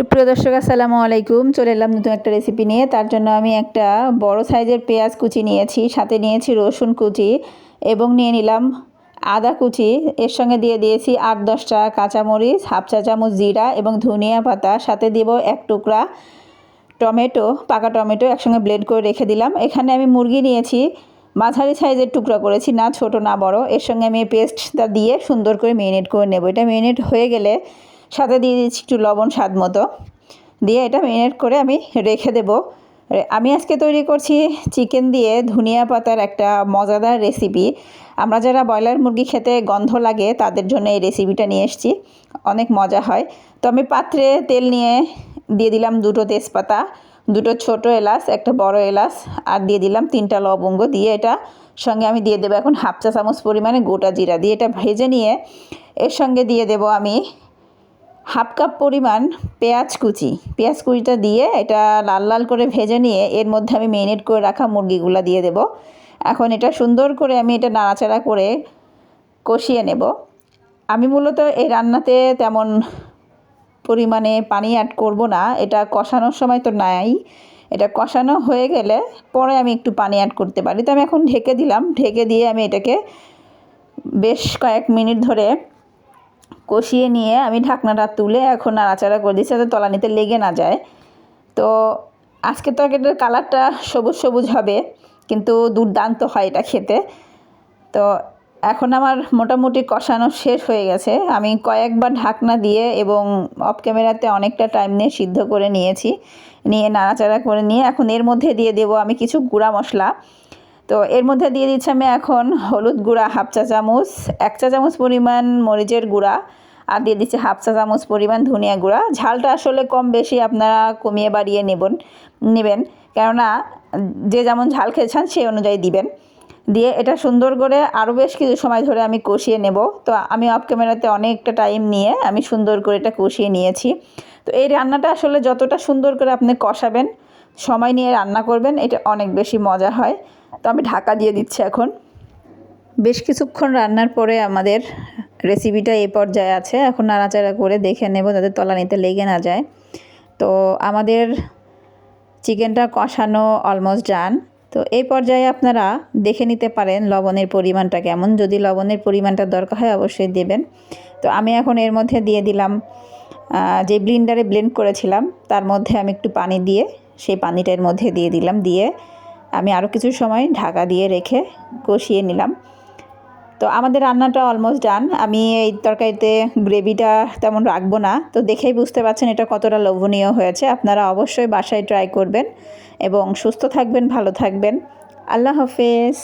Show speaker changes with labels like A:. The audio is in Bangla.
A: সুপ্রিয় দর্শক আসসালামু আলাইকুম। চলে এলাম নতুন একটা রেসিপি নিয়ে। তার জন্য আমি একটা বড় সাইজের পেঁয়াজ কুচি নিয়েছি, সাথে নিয়েছি রসুন কুচি এবং নিয়ে নিলাম আদা কুচি। এর সঙ্গে দিয়ে দিয়েছি 8-10টা কাঁচামরিচ, হাফ চা চামচ জিরা এবং ধনিয়া পাতা, সাথে দিব এক টুকরা টমেটো, পাকা টমেটো একসঙ্গে ব্লেন্ড করে রেখে দিলাম। এখানে আমি মুরগি নিয়েছি, মাঝারি সাইজের টুকরা করেছি, না ছোট না বড়। এর সঙ্গে আমি পেস্টটা দিয়ে সুন্দর করে মেরিনেট করে নেব। এটা মেরিনেট হয়ে গেলে সাথে দিয়ে দিচ্ছি একটু লবণ স্বাদ মতো, দিয়ে এটা মেরিনেট করে আমি রেখে দেব। আমি আজকে তৈরি করছি চিকেন দিয়ে ধনিয়া পাতার একটা মজাদার রেসিপি। আমরা যারা ব্রয়লার মুরগি খেতে গন্ধ লাগে তাদের জন্য এই রেসিপিটা নিয়ে এসেছি, অনেক মজা হয়। তো আমি পাত্রে তেল নিয়ে দিয়ে দিলাম 2টো তেজপাতা, 2টো ছোটো এলাচ, একটা বড় এলাচ, আর দিয়ে দিলাম 3টা লবঙ্গ। দিয়ে এটা সঙ্গে আমি দিয়ে দেবো এখন হাফ চা চামচ পরিমাণে গোটা জিরা। দিয়ে এটা ভেজে নিয়ে এর সঙ্গে দিয়ে দেবো আমি হাফ কাপ পরিমাণ পেঁয়াজ কুচিটা দিয়ে এটা লাল লাল করে ভেজে নিয়ে এর মধ্যে আমি মেরিনেট করে রাখা মুরগিগুলো দিয়ে দেব। এখন এটা সুন্দর করে আমি এটা নাড়াচাড়া করে কষিয়ে নেব। আমি মূলত এই রান্নাতে তেমন পরিমাণে পানি অ্যাড করব না, এটা কষানোর সময় তো নাই, এটা কষানো হয়ে গেলে পরে আমি একটু পানি অ্যাড করতে পারি। তো আমি এখন ঢেকে দিলাম, ঢেকে দিয়ে আমি এটাকে বেশ কয়েক মিনিট ধরে কষিয়ে নিয়ে আমি ঢাকনাটা তুলে এখন নাড়াচাড়া করে দিচ্ছি যাতে তলানিতে লেগে না যায়। তো আজকে তরকারিটার কালারটা সবুজ সবুজ হবে, কিন্তু দুর্দান্ত হয় এটা খেতে। তো এখন আমার মোটামুটি কষানো শেষ হয়ে গেছে। আমি কয়েকবার ঢাকনা দিয়ে এবং অফ ক্যামেরাতে অনেকটা টাইম নিয়ে সিদ্ধ করে নিয়েছি, নিয়ে নাড়াচাড়া করে নিয়ে এখন এর মধ্যে দিয়ে দেবো আমি কিছু গুঁড়া মশলা। তো এর মধ্যে দিয়ে দিচ্ছি আমি এখন হলুদ গুঁড়া হাফ চা চামচ, 1 চা চামচ পরিমাণ মরিচের গুঁড়া, আর দিয়ে দিচ্ছি হাফ চা চামচ পরিমাণ ধনিয়া গুঁড়া। ঝালটা আসলে কম বেশি আপনারা কমিয়ে বাড়িয়ে নেবেন, কেননা যে যেমন ঝাল খেয়েছেন সেই অনুযায়ী দিবেন। দিয়ে এটা সুন্দর করে আরও বেশ কিছু সময় ধরে আমি কষিয়ে নেব। তো আমি অফ ক্যামেরাতে অনেকটা টাইম নিয়ে আমি সুন্দর করে এটা কষিয়ে নিয়েছি। তো এই রান্নাটা আসলে যতটা সুন্দর করে আপনি কষাবেন, সময় নিয়ে রান্না করবেন, এটা অনেক বেশি মজা হয়। তো আমি ঢাকা দিয়ে দিচ্ছি এখন। বেশ কিছুক্ষণ রান্নার পরে আমাদের রেসিপিটা এই পর্যায়ে আছে। এখন নাড়াচাড়া করে দেখে নেব যাতে তলানিতে লেগে না যায়। তো আমাদের চিকেনটা কষানো অলমোস্ট ডান। তো এই পর্যায়ে আপনারা দেখে নিতে পারেন লবণের পরিমাণটা কেমন, যদি লবণের পরিমাণটা দরকার হয় অবশ্যই দেবেন। তো আমি এখন এর মধ্যে দিয়ে দিলাম যে ব্লেন্ডারে ব্লেন্ড করেছিলাম তার মধ্যে আমি একটু পানি দিয়ে সেই পানিটা এর মধ্যে দিয়ে দিলাম। দিয়ে আমি আরও কিছু সময় ঢাকা দিয়ে রেখে কষিয়ে নিলাম। তো আমাদের রান্নাটা অলমোস্ট ডান। আমি এই তরকারিতে গ্রেভিটা তেমন রাখবো না, তো দেখেই বুঝতে পারছেন এটা কতটা লোভনীয় হয়েছে। আপনারা অবশ্যই বাসায় ট্রাই করবেন এবং সুস্থ থাকবেন, ভালো থাকবেন। আল্লাহ হাফেজ।